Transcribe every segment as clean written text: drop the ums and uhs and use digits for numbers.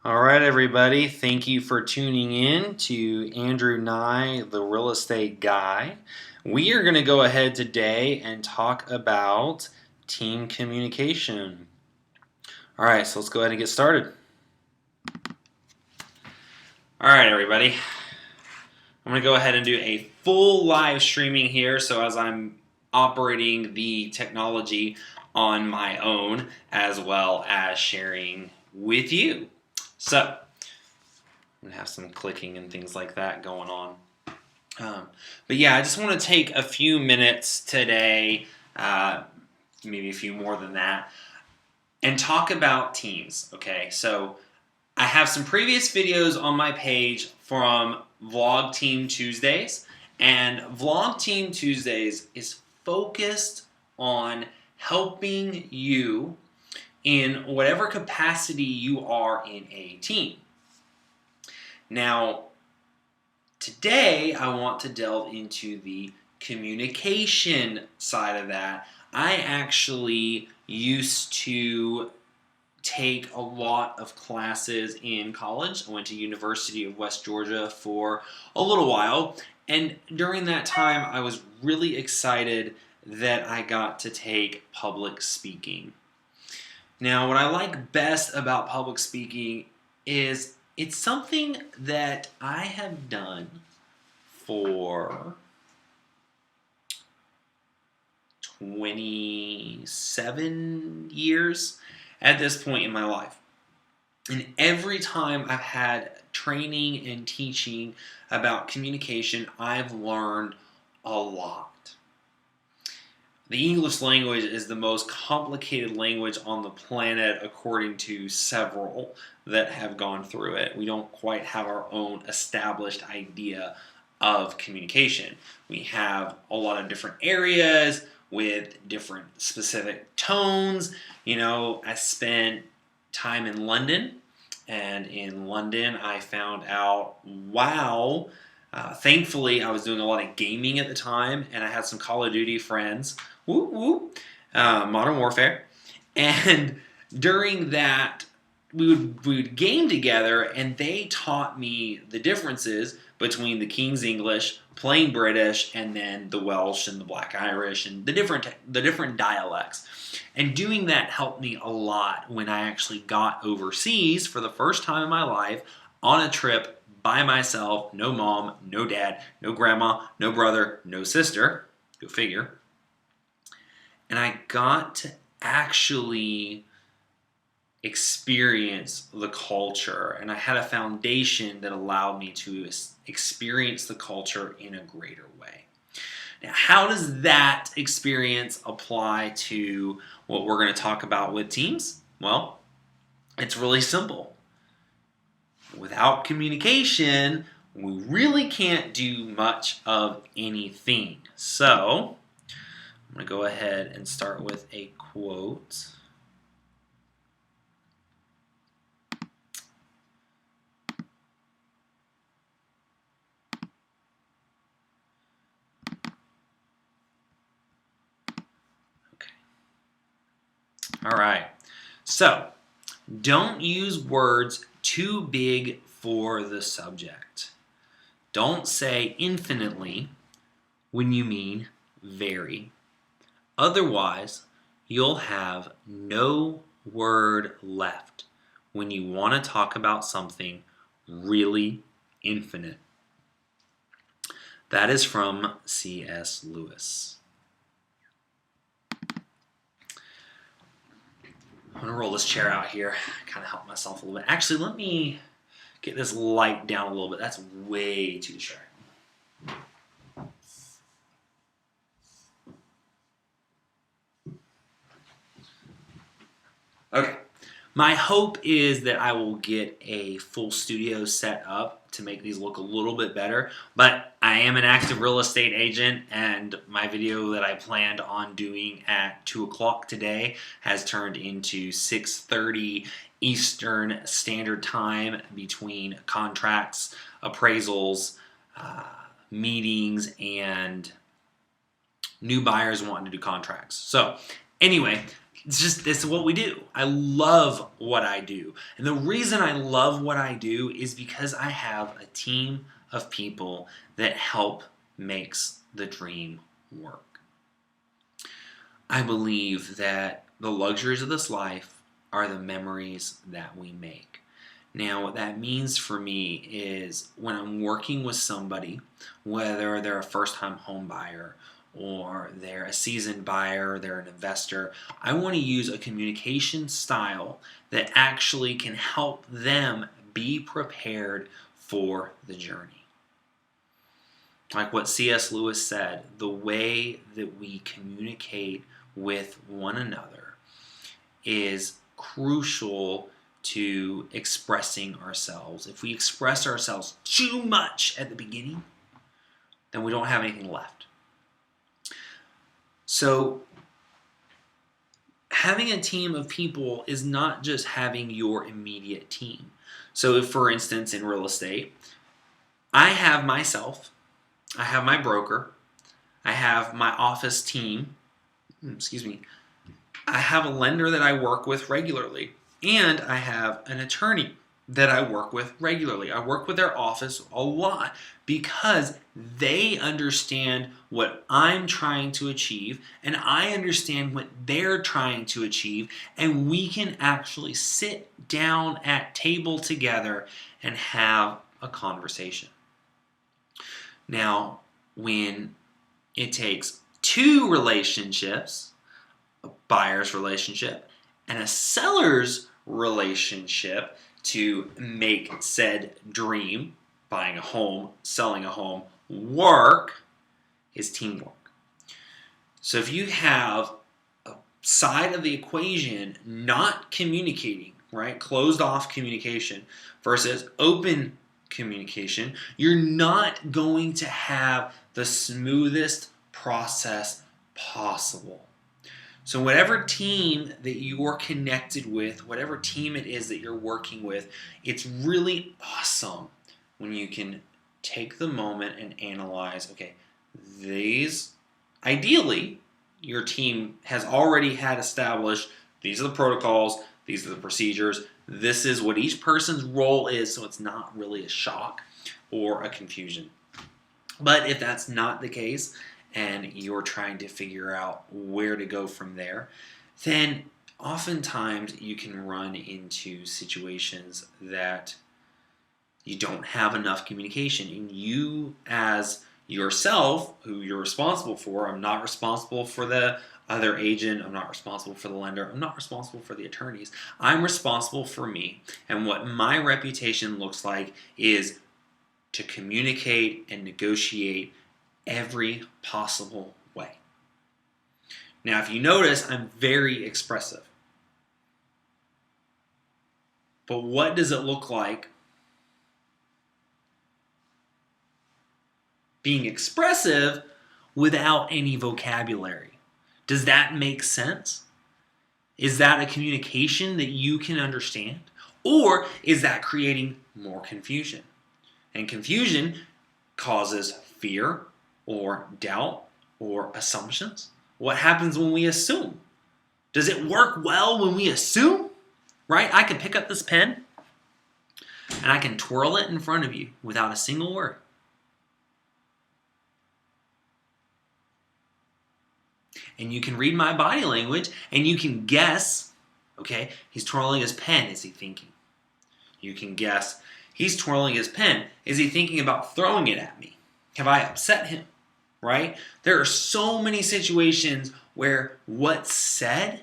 All right, everybody. Thank you for tuning in to Andrew Nye, the real estate guy. We are going to go ahead today and talk about team communication. All right, so let's go ahead and get started. All right, everybody. I'm going to go ahead and do a full live streaming here. So as I'm operating the technology on my own, as well as sharing with you. So, I'm going to have some clicking and things like that going on. But yeah, I just want to take a few minutes today, maybe a few more than that, and talk about teams, okay? So, I have some previous videos on my page from Vlog Team Tuesdays, and Vlog Team Tuesdays is focused on helping you in whatever capacity you are in a team. Now, today I want to delve into the communication side of that. I actually used to take a lot of classes in college. I went to University of West Georgia for a little while, and during that time I was really excited that I got to take public speaking. Now, what I like best about public speaking is it's something that I have done for 27 years at this point in my life. And every time I've had training and teaching about communication, I've learned a lot. The English language is the most complicated language on the planet, according to several that have gone through it. We don't quite have our own established idea of communication. We have a lot of different areas with different specific tones. You know, I spent time in London, and in London I found out, wow, thankfully I was doing a lot of gaming at the time, and I had some Call of Duty friends, Modern Warfare, and during that we would game together, and they taught me the differences between the King's English, plain British, and then the Welsh and the Black Irish and the different dialects. And doing that helped me a lot when I actually got overseas for the first time in my life on a trip by myself, no mom, no dad, no grandma, no brother, no sister, go figure. And I got to actually experience the culture, and I had a foundation that allowed me to experience the culture in a greater way. Now, how does that experience apply to what we're going to talk about with teams? Well, it's really simple. Without communication, we really can't do much of anything. So, I'm going to go ahead and start with a quote. All right, so don't use words too big for the subject. Don't say infinitely when you mean very. Otherwise, you'll have no word left when you want to talk about something really infinite. That is from C.S. Lewis. I'm going to roll this chair out here, kind of help myself a little bit. Actually, let me get this light down a little bit. That's way too distracting. Okay. My hope is that I will get a full studio set up to make these look a little bit better, but I am an active real estate agent, and my video that I planned on doing at 2 o'clock today has turned into 6:30 Eastern Standard Time between contracts, appraisals, meetings, and new buyers wanting to do contracts. So Anyway, this is what we do. I love what I do. And the reason I love what I do is because I have a team of people that help makes the dream work. I believe that the luxuries of this life are the memories that we make. Now, what that means for me is when I'm working with somebody, whether they're a first-time home buyer or they're a seasoned buyer, they're an investor, I want to use a communication style that actually can help them be prepared for the journey. Like what C.S. Lewis said, the way that we communicate with one another is crucial to expressing ourselves. If we express ourselves too much at the beginning, then we don't have anything left. So having a team of people is not just having your immediate team. So if, for instance, in real estate, I have myself, I have my broker, I have my office team, I have a lender that I work with regularly, and I have an attorney that I work with regularly. I work with their office a lot because they understand what I'm trying to achieve and I understand what they're trying to achieve, and we can actually sit down at table together and have a conversation. Now, when it takes two relationships, a buyer's relationship and a seller's relationship, to make said dream, buying a home, selling a home, work, is teamwork. So if you have a side of the equation not communicating, right, closed off communication versus open communication, you're not going to have the smoothest process possible. So whatever team that you're connected with, whatever team it is that you're working with, it's really awesome when you can take the moment and analyze, okay, ideally, your team has already had established, these are the protocols, these are the procedures, this is what each person's role is, so it's not really a shock or a confusion. But if that's not the case, and you're trying to figure out where to go from there, then oftentimes you can run into situations that you don't have enough communication. And you, as yourself, who you're responsible for, I'm not responsible for the other agent, I'm not responsible for the lender, I'm not responsible for the attorneys. I'm responsible for me. And what my reputation looks like is to communicate and negotiate every possible way. Now, if you notice, I'm very expressive. But what does it look like being expressive without any vocabulary? Does that make sense? Is that a communication that you can understand? Or is that creating more confusion? And confusion causes fear, or doubt, or assumptions. What happens when we assume? Does it work well when we assume? Right? I can pick up this pen and I can twirl it in front of you without a single word. And you can read my body language and you can guess, okay, he's twirling his pen. Is he thinking? You can guess, he's twirling his pen. Is he thinking about throwing it at me? Have I upset him? Right? There are so many situations where what's said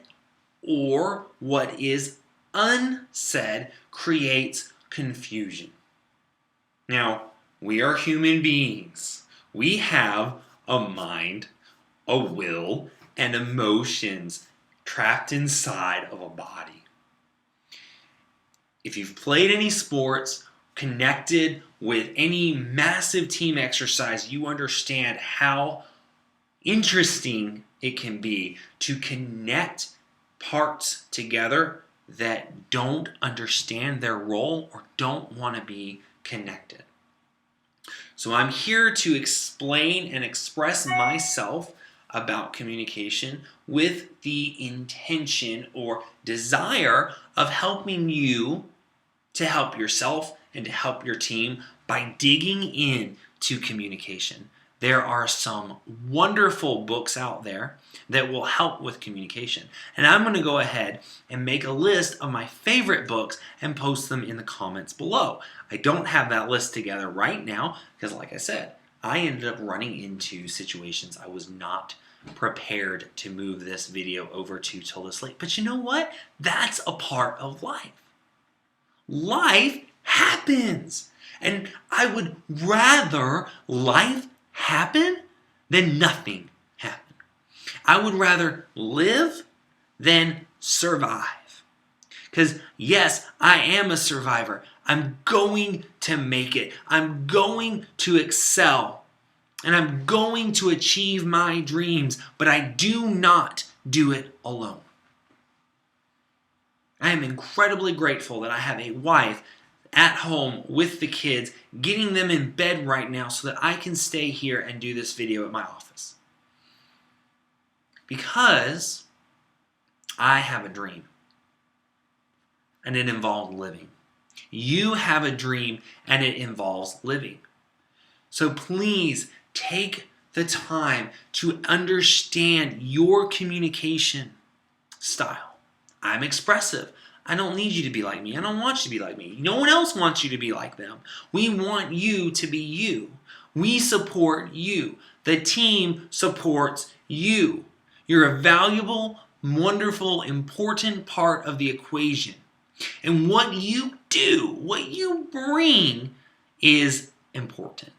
or what is unsaid creates confusion. Now, we are human beings. We have a mind, a will, and emotions trapped inside of a body. If you've played any sports, connected with any massive team exercise, you understand how interesting it can be to connect parts together that don't understand their role or don't want to be connected. So I'm here to explain and express myself about communication with the intention or desire of helping you to help yourself and to help your team by digging into communication. There are some wonderful books out there that will help with communication. And I'm going to go ahead and make a list of my favorite books and post them in the comments below. I don't have that list together right now because, like I said, I ended up running into situations I was not prepared to move this video over to till this late. But you know what? That's a part of life. Life happens. And I would rather life happen than nothing happen. I would rather live than survive. Because yes, I am a survivor. I'm going to make it. I'm going to excel. And I'm going to achieve my dreams. But I do not do it alone. I am incredibly grateful that I have a wife at home with the kids, getting them in bed right now so that I can stay here and do this video at my office. Because I have a dream. And it involves living. You have a dream and it involves living. So please take the time to understand your communication style. I'm expressive. I don't need you to be like me. I don't want you to be like me. No one else wants you to be like them. We want you to be you. We support you. The team supports you. You're a valuable, wonderful, important part of the equation. And what you do, what you bring is important.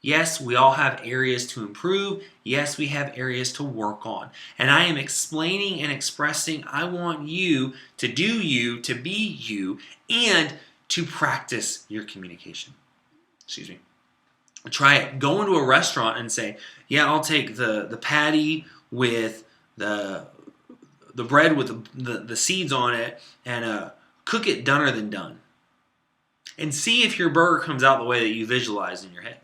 Yes, we all have areas to improve. Yes, we have areas to work on. And I am explaining and expressing, I want you, to be you, and to practice your communication. Excuse me. Try it. Go into a restaurant and say, yeah, I'll take the patty with the bread with the seeds on it and cook it doner than done. And see if your burger comes out the way that you visualize in your head.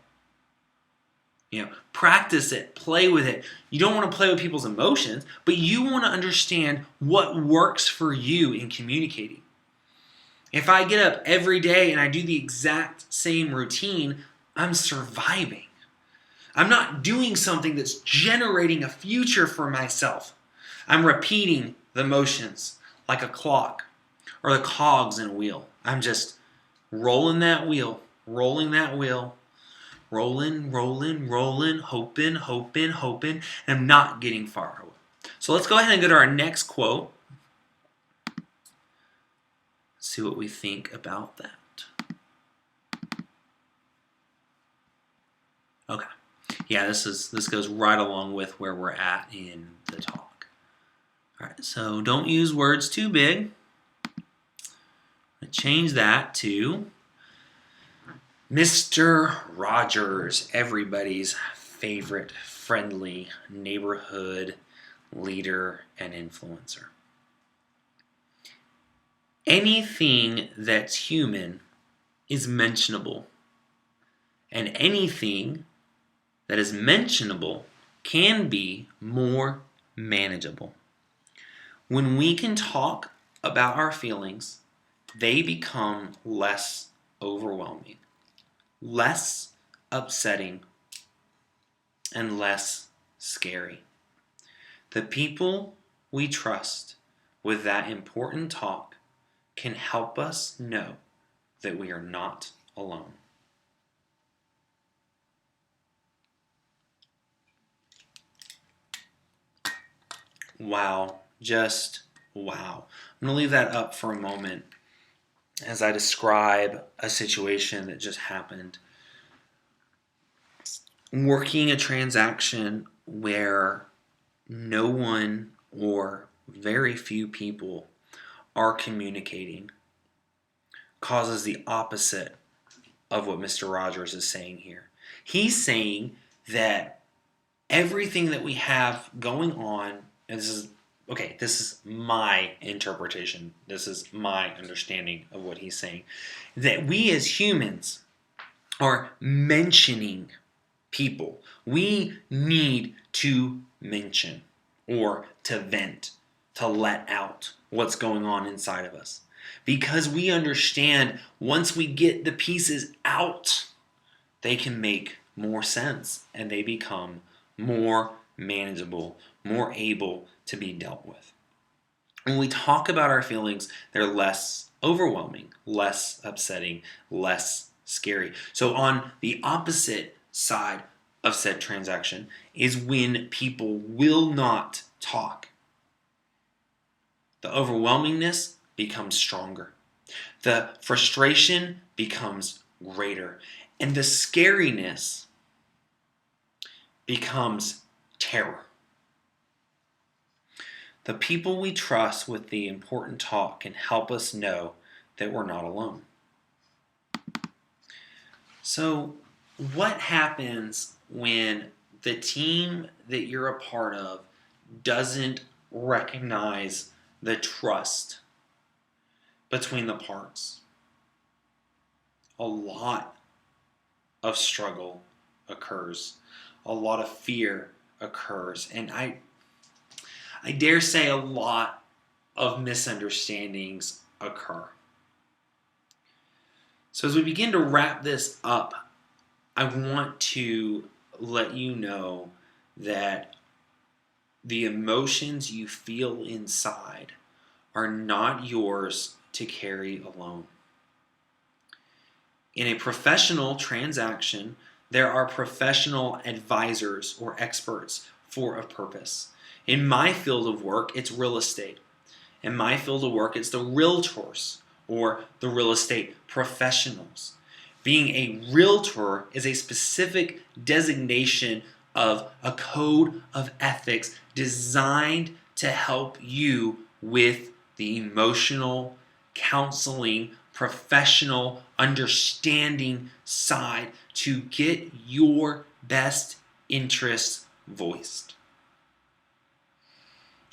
Practice it, play with it. You don't want to play with people's emotions, but you want to understand what works for you in communicating. If I get up every day and I do the exact same routine, I'm surviving. I'm not doing something that's generating a future for myself. I'm repeating the motions like a clock or the cogs in a wheel. I'm just rolling that wheel, rolling, hoping, and I'm not getting far away. So let's go ahead and go to our next quote. See what we think about that. Okay. Yeah, this goes right along with where we're at in the talk. All right, so don't use words too big. Change that to Mr. Rogers, everybody's favorite friendly neighborhood leader and influencer. Anything that's human is mentionable, and anything that is mentionable can be more manageable. When we can talk about our feelings, they become less overwhelming, less upsetting, and less scary. The people we trust with that important talk can help us know that we are not alone. Wow, just wow. I'm going to leave that up for a moment as I describe a situation that just happened. Working a transaction where no one or very few people are communicating causes the opposite of what Mr. Rogers is saying here. He's saying that everything that we have going on, and this is my interpretation, this is my understanding of what he's saying, that we as humans are mentioning people. We need to mention or to vent, to let out what's going on inside of us. Because we understand once we get the pieces out, they can make more sense and they become more manageable, more able to be dealt with. When we talk about our feelings, they're less overwhelming, less upsetting, less scary. So on the opposite side of said transaction is when people will not talk. The overwhelmingness becomes stronger. The frustration becomes greater. And the scariness becomes terror. The people we trust with the important talk can help us know that we're not alone. So, what happens when the team that you're a part of doesn't recognize the trust between the parts? A lot of struggle occurs. A lot of fear occurs. And I dare say a lot of misunderstandings occur. So as we begin to wrap this up, I want to let you know that the emotions you feel inside are not yours to carry alone. In a professional transaction, there are professional advisors or experts for a purpose. In my field of work, it's real estate. In my field of work, it's the realtors or the real estate professionals. Being a realtor is a specific designation of a code of ethics designed to help you with the emotional, counseling, professional, understanding side to get your best interests voiced.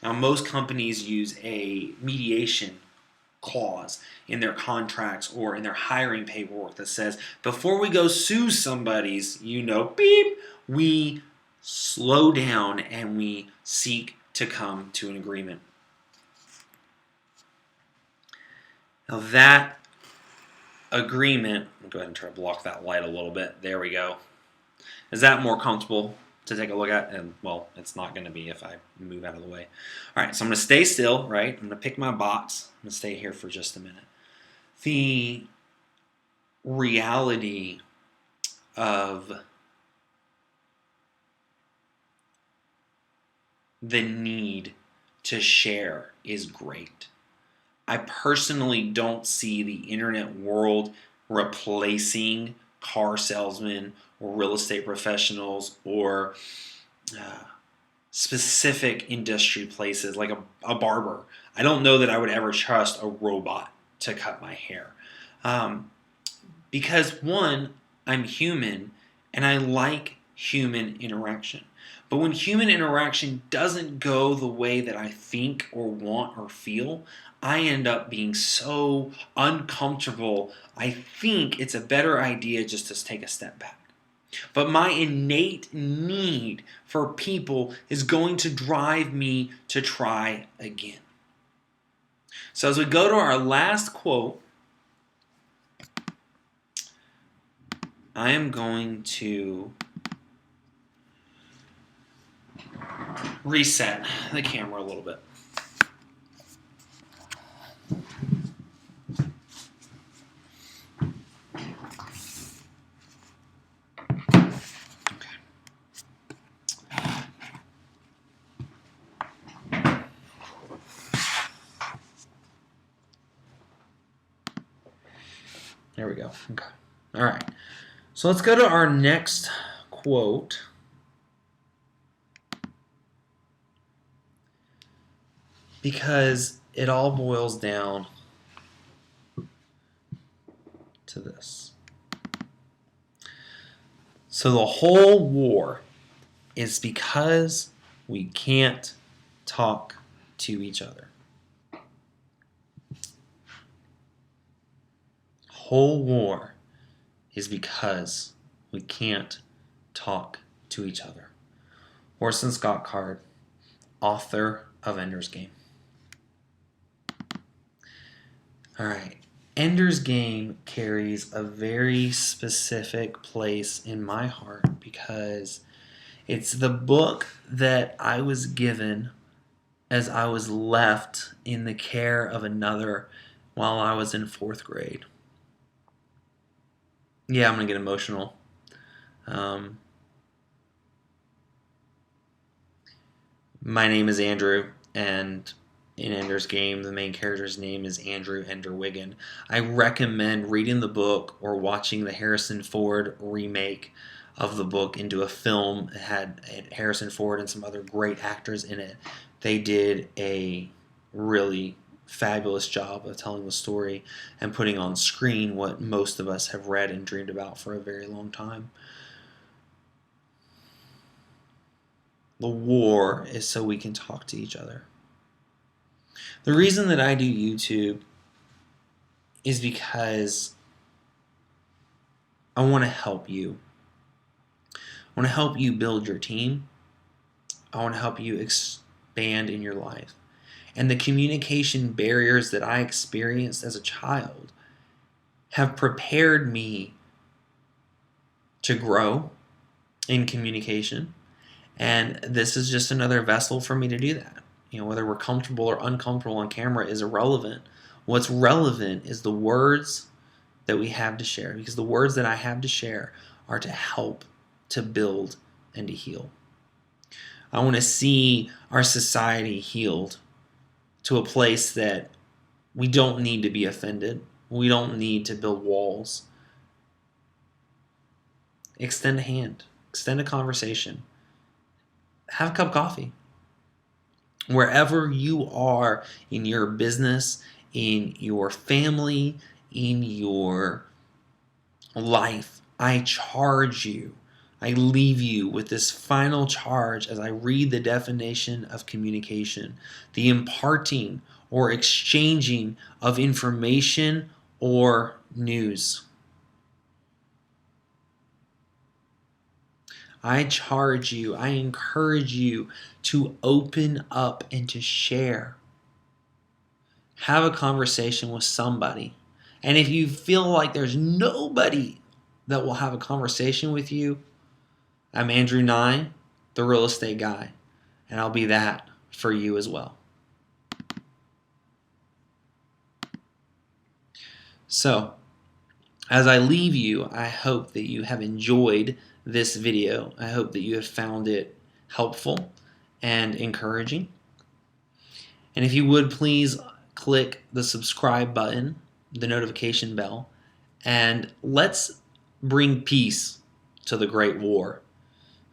Now, most companies use a mediation clause in their contracts or in their hiring paperwork that says, before we go sue somebody's, beep, we slow down and we seek to come to an agreement. Now that agreement, I'll go ahead and try to block that light a little bit. There we go. Is that more comfortable to take a look at? And well, it's not going to be if I move out of the way. All right, so I'm going to stay still, right? I'm going to pick my box. I'm going to stay here for just a minute. The reality of the need to share is great. I personally don't see the internet world replacing car salesmen or real estate professionals or specific industry places like a barber. I don't know that I would ever trust a robot to cut my hair. Because one, I'm human and I like human interaction. But when human interaction doesn't go the way that I think or want or feel, I end up being so uncomfortable. I think it's a better idea just to take a step back. But my innate need for people is going to drive me to try again. So as we go to our last quote, I am going to reset the camera a little bit. There we go. Okay. All right. So let's go to our next quote. Because it all boils down to this. So the whole war is because we can't talk to each other. Whole war is because we can't talk to each other. Orson Scott Card, author of Ender's Game. All right. Ender's Game carries a very specific place in my heart because it's the book that I was given as I was left in the care of another while I was in 4th grade. Yeah, I'm going to get emotional. My name is Andrew, and in Ender's Game, the main character's name is Andrew Ender Wiggin. I recommend reading the book or watching the Harrison Ford remake of the book into a film. It had Harrison Ford and some other great actors in it. They did a really fabulous job of telling the story and putting on screen what most of us have read and dreamed about for a very long time. The war is so we can talk to each other. The reason that I do YouTube is because I want to help you. I want to help you build your team. I want to help you expand in your life. And the communication barriers that I experienced as a child have prepared me to grow in communication. And this is just another vessel for me to do that. Whether we're comfortable or uncomfortable on camera is irrelevant. What's relevant is the words that we have to share, because the words that I have to share are to help, to build, and to heal. I want to see our society healed to a place that we don't need to be offended. We don't need to build walls. Extend a hand. Extend a conversation. Have a cup of coffee. Wherever you are in your business, in your family, in your life, I charge you. I leave you with this final charge as I read the definition of communication: the imparting or exchanging of information or news. I charge you, I encourage you to open up and to share. Have a conversation with somebody. And if you feel like there's nobody that will have a conversation with you, I'm Andrew Nye, the real estate guy, and I'll be that for you as well. So, as I leave you, I hope that you have enjoyed this video. I hope that you have found it helpful and encouraging. And if you would, please click the subscribe button, the notification bell, and let's bring peace to the Great War,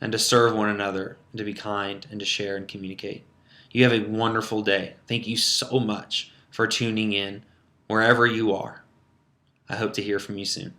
and to serve one another, and to be kind, and to share and communicate. You have a wonderful day. Thank you so much for tuning in wherever you are. I hope to hear from you soon.